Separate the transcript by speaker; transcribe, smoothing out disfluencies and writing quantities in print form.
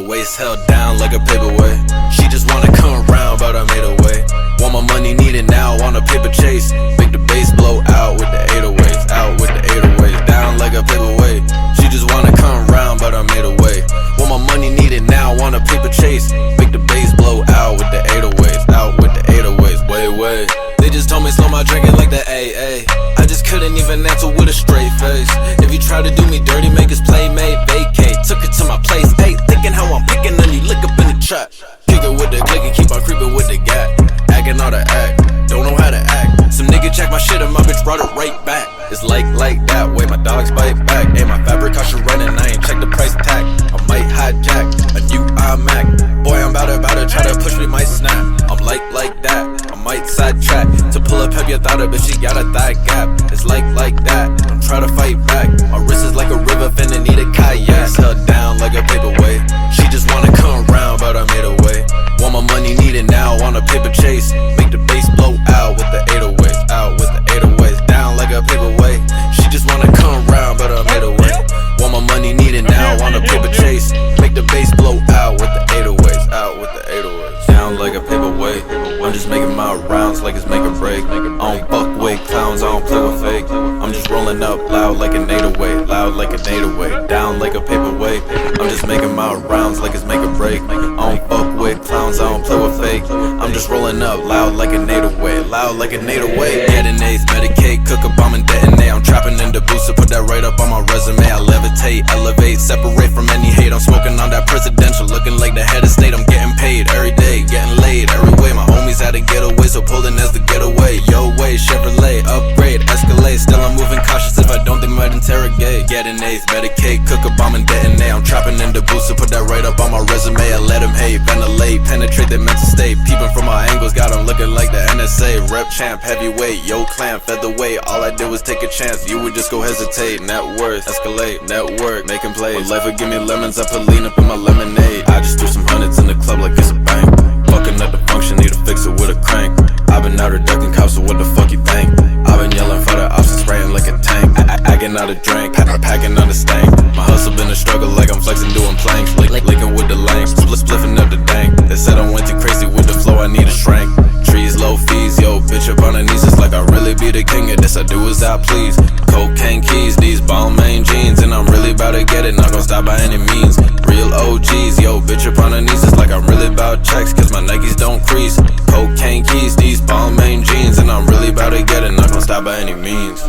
Speaker 1: Waist held down like a paperweight. She just wanna come around, but I made a way. Want my money, need it now, on a paper chase. Make the bass blow out with the 808s, out with the 808s, down like a paperweight. She just wanna come around, but I made a way. Want my money, need it now, on a paper chase. Make the bass blow out with the 808s, out with the 808s, way. They just told me slow my drinking like the AA. I just couldn't even answer with a straight face. If you try to do me dirty, make us playmate, vacate. Took it to my place, hey, thinking how I'm picking on you, look up in the trap. Kick it with the click and keep on creeping with the gap. Acting all the act, don't know how to act. Some nigga check my shit and my bitch brought it right back. It's like that way, my dogs bite back. Hey, my fabric cost you running, I ain't check the price tag. I might hijack a new iMac. Boy, I'm about to try to push me, might snap. I'm like that, I might sidetrack. To pull up heavy, I thought it, but she got a thigh gap. It's like that, I'm trying to fight back. My wrist is like a river, finna need a kayak. Held down like a paperweight. She just wanna come around, but I made a way. Want my money, need it now, on a paper chase. Make the bass blow out with the 808s, out with the 808s, down like a paperweight. She just wanna come around, but I made a way. Want my money, need it now, on a paper chase. Make the bass blow out with the 808s, out with the 808s, down like a paperweight. I'm just making my rounds like it's make or break. I don't fuck with clowns, I don't play with fake. I'm just rolling up loud like an 808, loud like an 808, down like a paperweight. I'm just making my rounds like it's make or break. I don't fuck with clowns, I don't play with fake. I'm just rolling up loud like an 808, loud like an 808. Detonate, medicate, cook a bomb and detonate. I'm trapping in the booster, put that right up on my resume. I levitate, elevate, separate from any hate. I'm smoking on that presidential, looking like the head of state. I'm getting paid every day, getting laid every way. My homies had to get away, so pulling as the getaway. Yo way, Chevrolet, upgrade, escalate. Still I'm moving cautious, if I don't they might interrogate. Getting eighth, medicate, cook a bomb and detonate. I'm trapping in the booster, put that right up on my resume. I let them hate, ventilate, penetrate their mental state. Peeping from my angles, got them looking like the NSA. Rep champ, heavyweight, yo clamp, featherweight. All I did was take a chance, you would just go hesitate. Net worth, escalate, network, making plays. When life would give me lemons, I put lean up in my lemonade. I just threw some hundreds in the club like it's a bank. Fucking up the function, need to fix it with a crank. I've been out here ducking cops, so what the fuck you think? I've been yelling for the ops and spraying like a tank. Acting out a drink, packing on the stank. My hustle been a struggle like I'm flexing, doing planks. Licking with the length, spliffing up the dank. They said I went too crazy with the flow, I need a shrink. Trees, low fees, yo, bitch up on her knees. It's like I really be the king of this, I do as I please. Cocaine keys, these Balmain jeans. And I'm really about to get it, not gonna stop by any means. Real OGs, yo, bitch up on her knees. It's like I'm really about checks, cause my Nikes don't crease. Cocaine keys, these Balmain jeans. And I'm really about to get it, not gonna stop by any means.